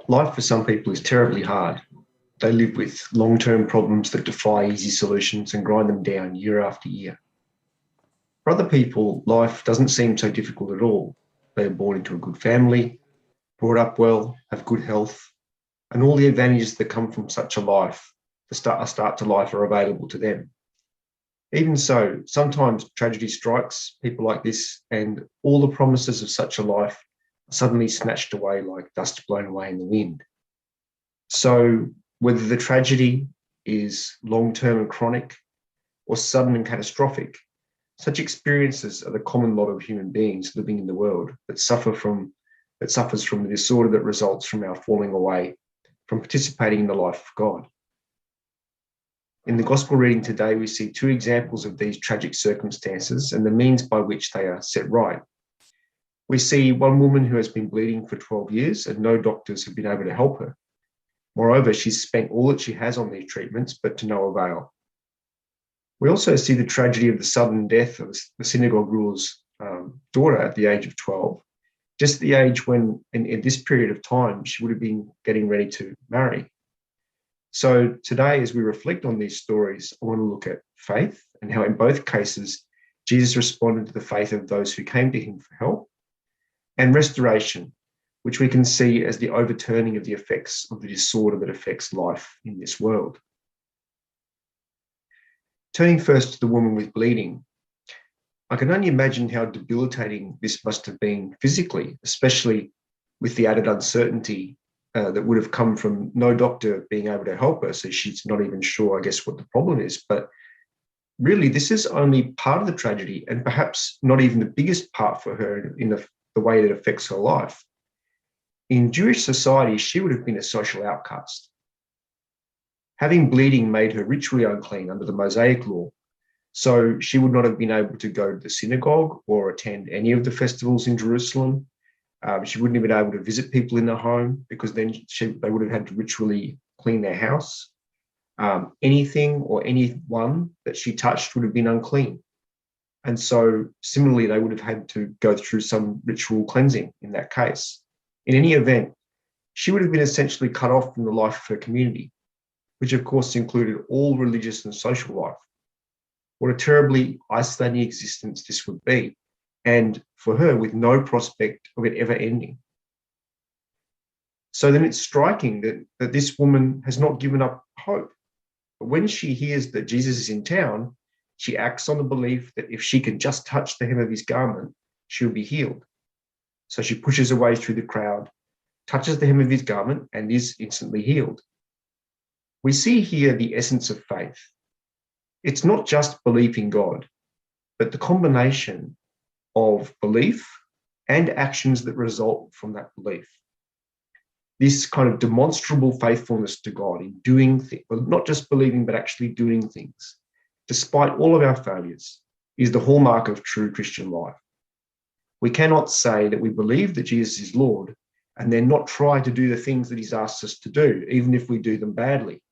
Life for some people is terribly hard. They live with long-term problems that defy easy solutions and grind them down year after year. For other people, life doesn't seem so difficult at all. They are born into a good family, brought up well, have good health, and all the advantages that come from such a life, a start to life, are available to them. Even so, sometimes tragedy strikes people like this, and all the promises of such a life are suddenly snatched away like dust blown away in the wind. So, whether the tragedy is long-term and chronic or sudden and catastrophic, such experiences are the common lot of human beings living in the world that suffers from the disorder that results from our falling away from participating in the life of God. In the gospel reading today, we see two examples of these tragic circumstances and the means by which they are set right. We see one woman who has been bleeding for 12 years and no doctors have been able to help her. Moreover, she's spent all that she has on these treatments, but to no avail. We also see the tragedy of the sudden death of the synagogue ruler's daughter at the age of 12, just the age when, in this period of time, she would have been getting ready to marry. So today, as we reflect on these stories, I want to look at faith and how in both cases, Jesus responded to the faith of those who came to him for help, and restoration, which we can see as the overturning of the effects of the disorder that affects life in this world. Turning first to the woman with bleeding, I can only imagine how debilitating this must have been physically, especially with the added uncertainty that would have come from no doctor being able to help her. So she's not even sure, I guess, what the problem is. But really, this is only part of the tragedy, and perhaps not even the biggest part for her in the way that affects her life. In Jewish society, she would have been a social outcast. Having bleeding made her ritually unclean under the Mosaic law, so she would not have been able to go to the synagogue or attend any of the festivals in Jerusalem. She wouldn't have been able to visit people in their home because then they would have had to ritually clean their house. Anything or anyone that she touched would have been unclean. And so similarly, they would have had to go through some ritual cleansing in that case. In any event, she would have been essentially cut off from the life of her community, which of course included all religious and social life. What a terribly isolating existence this would be, and for her, with no prospect of it ever ending. So then it's striking that this woman has not given up hope. But when she hears that Jesus is in town, she acts on the belief that if she can just touch the hem of his garment, she'll be healed. So she pushes her way through the crowd, touches the hem of his garment, and is instantly healed. We see here the essence of faith. It's not just belief in God, but the combination of belief and actions that result from that belief. This kind of demonstrable faithfulness to God in doing things, well, not just believing, but actually doing things, despite all of our failures, is the hallmark of true Christian life. We cannot say that we believe that Jesus is Lord and then not try to do the things that he's asked us to do, even if we do them badly.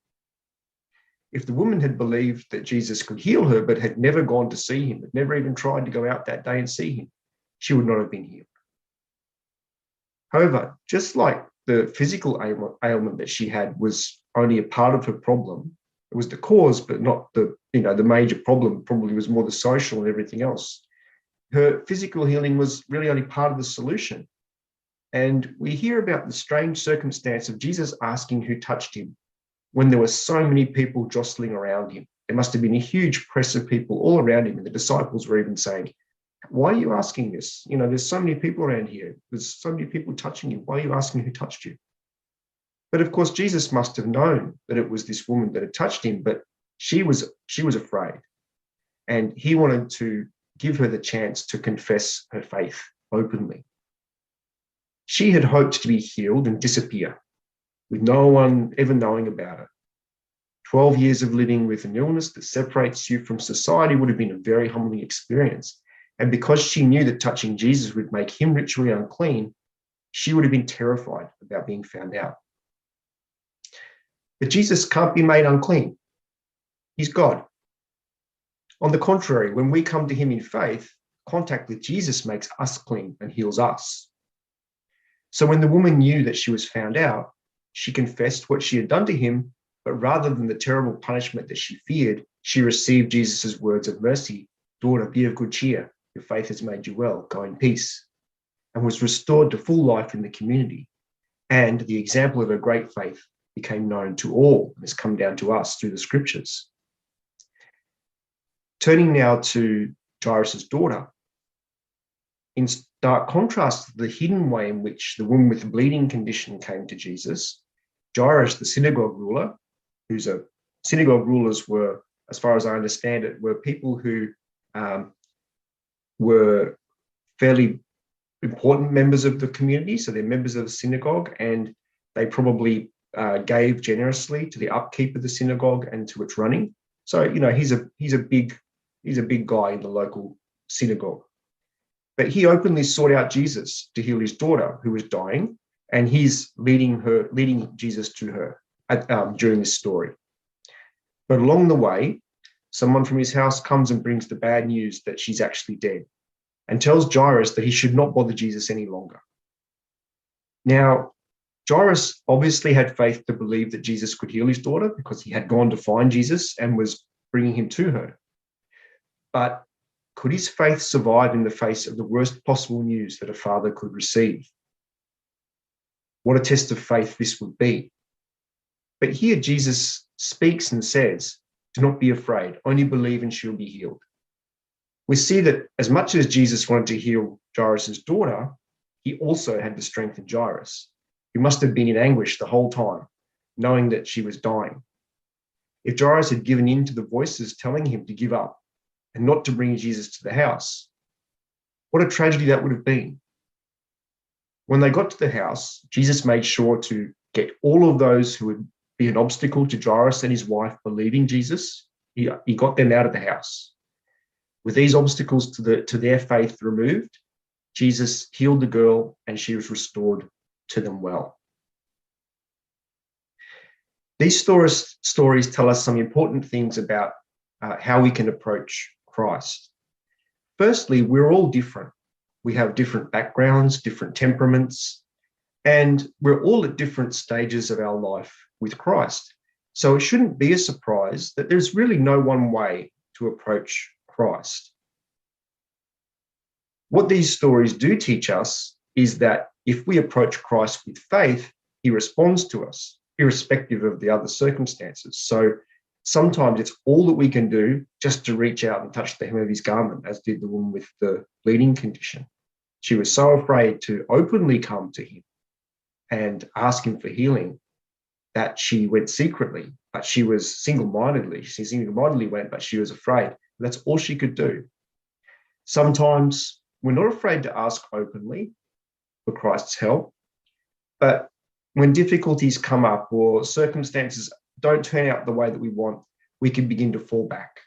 If the woman had believed that Jesus could heal her, but had never gone to see him, had never even tried to go out that day and see him, she would not have been healed. However, just like the physical ailment that she had was only a part of her problem, it was the cause, but not the major problem. Probably was more the social and everything else. Her physical healing was really only part of the solution. And we hear about the strange circumstance of Jesus asking who touched him when there were so many people jostling around him. There must have been a huge press of people all around him, and the disciples were even saying, "Why are you asking this? There's so many people around here. There's so many people touching you. Why are you asking who touched you?" But of course, Jesus must have known that it was this woman that had touched him, but she was afraid. And he wanted to give her the chance to confess her faith openly. She had hoped to be healed and disappear, with no one ever knowing about it. 12 years of living with an illness that separates you from society would have been a very humbling experience. And because she knew that touching Jesus would make him ritually unclean, she would have been terrified about being found out. But Jesus can't be made unclean. He's God. On the contrary, when we come to him in faith, contact with Jesus makes us clean and heals us. So when the woman knew that she was found out, she confessed what she had done to him, but rather than the terrible punishment that she feared, she received Jesus' words of mercy. Daughter, be of good cheer. Your faith has made you well. Go in peace. And was restored to full life in the community. And the example of her great faith became known to all and has come down to us through the scriptures. Turning now to Jairus' daughter, in stark contrast to the hidden way in which the woman with the bleeding condition came to Jesus, Jairus, the synagogue ruler, synagogue rulers were, as far as I understand it, were people who were fairly important members of the community. So they're members of the synagogue, and they probably gave generously to the upkeep of the synagogue and to its running. So he's a big guy in the local synagogue. But he openly sought out Jesus to heal his daughter, who was dying, and he's leading Jesus to her during this story. But along the way, someone from his house comes and brings the bad news that she's actually dead, and tells Jairus that he should not bother Jesus any longer. Now, Jairus obviously had faith to believe that Jesus could heal his daughter because he had gone to find Jesus and was bringing him to her. But could his faith survive in the face of the worst possible news that a father could receive? What a test of faith this would be. But here Jesus speaks and says, do not be afraid, only believe and she'll be healed. We see that as much as Jesus wanted to heal Jairus' daughter, he also had to strengthen Jairus, who must have been in anguish the whole time, knowing that she was dying. If Jairus had given in to the voices telling him to give up and not to bring Jesus to the house, what a tragedy that would have been. When they got to the house, Jesus made sure to get all of those who would be an obstacle to Jairus and his wife believing Jesus. He got them out of the house. With these obstacles to their faith removed, Jesus healed the girl and she was restored to them well. These stories tell us some important things about how we can approach Christ. Firstly, we're all different. We have different backgrounds, different temperaments, and we're all at different stages of our life with Christ. So it shouldn't be a surprise that there's really no one way to approach Christ. What these stories do teach us is that if we approach Christ with faith, he responds to us, irrespective of the other circumstances. So sometimes it's all that we can do just to reach out and touch the hem of his garment, as did the woman with the bleeding condition. She was so afraid to openly come to him and ask him for healing that she went secretly, but she was She single-mindedly went, but she was afraid. That's all she could do. Sometimes we're not afraid to ask openly for Christ's help, but when difficulties come up or circumstances don't turn out the way that we want, we can begin to fall back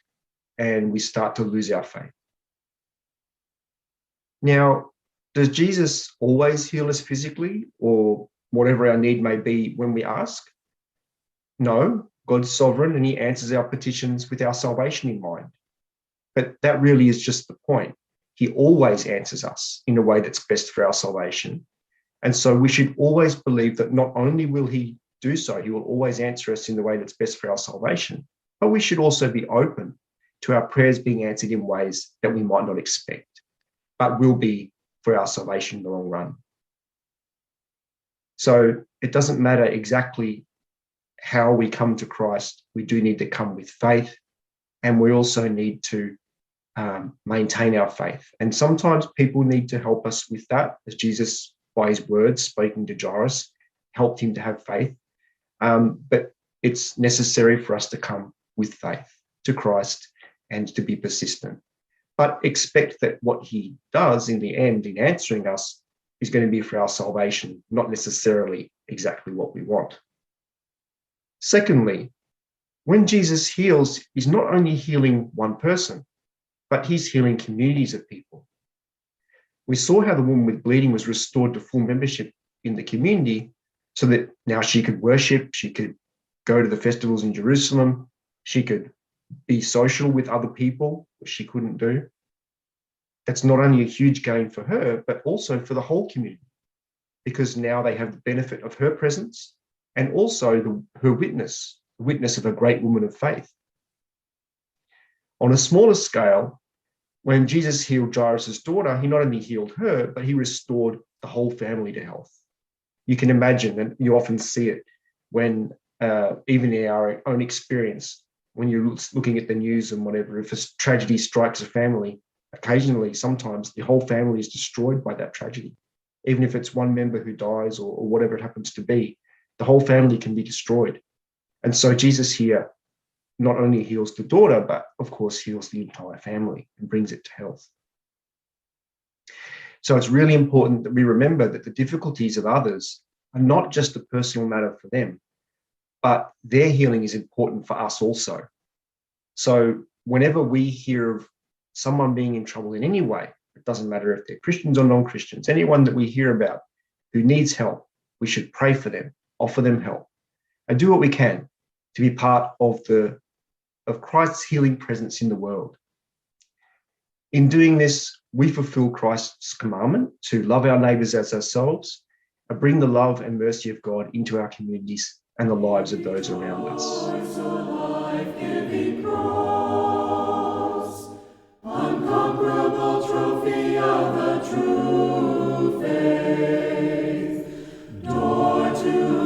and we start to lose our faith. Now, does Jesus always heal us physically or whatever our need may be when we ask? No, God's sovereign and he answers our petitions with our salvation in mind. But that really is just the point. He always answers us in a way that's best for our salvation. And so we should always believe that not only will he do so, he will always answer us in the way that's best for our salvation, but we should also be open to our prayers being answered in ways that we might not expect, but will be for our salvation in the long run. So it doesn't matter exactly how we come to Christ. We do need to come with faith, and we also need to maintain our faith. And sometimes people need to help us with that, as Jesus, by his words, speaking to Jairus, helped him to have faith. But it's necessary for us to come with faith to Christ and to be persistent. But expect that what he does in the end, in answering us, is going to be for our salvation, not necessarily exactly what we want. Secondly, when Jesus heals, he's not only healing one person, but he's healing communities of people. We saw how the woman with bleeding was restored to full membership in the community so that now she could worship, she could go to the festivals in Jerusalem, she could be social with other people, which she couldn't do. That's not only a huge gain for her, but also for the whole community, because now they have the benefit of her presence and also her witness, the witness of a great woman of faith. On a smaller scale, when Jesus healed Jairus' daughter, he not only healed her, but he restored the whole family to health. You can imagine, and you often see it when, even in our own experience, when you're looking at the news and whatever, if a tragedy strikes a family, occasionally, sometimes the whole family is destroyed by that tragedy. Even if it's one member who dies or whatever it happens to be, the whole family can be destroyed. And so Jesus here not only heals the daughter, but of course heals the entire family and brings it to health. So it's really important that we remember that the difficulties of others are not just a personal matter for them, but their healing is important for us also. So whenever we hear of someone being in trouble in any way, it doesn't matter if they're Christians or non-Christians, anyone that we hear about who needs help, we should pray for them, offer them help, and do what we can to be part of Christ's healing presence in the world. In doing this, we fulfill Christ's commandment to love our neighbours as ourselves and bring the love and mercy of God into our communities and the lives of those around us. Unconquerable trophy of the true faith, door to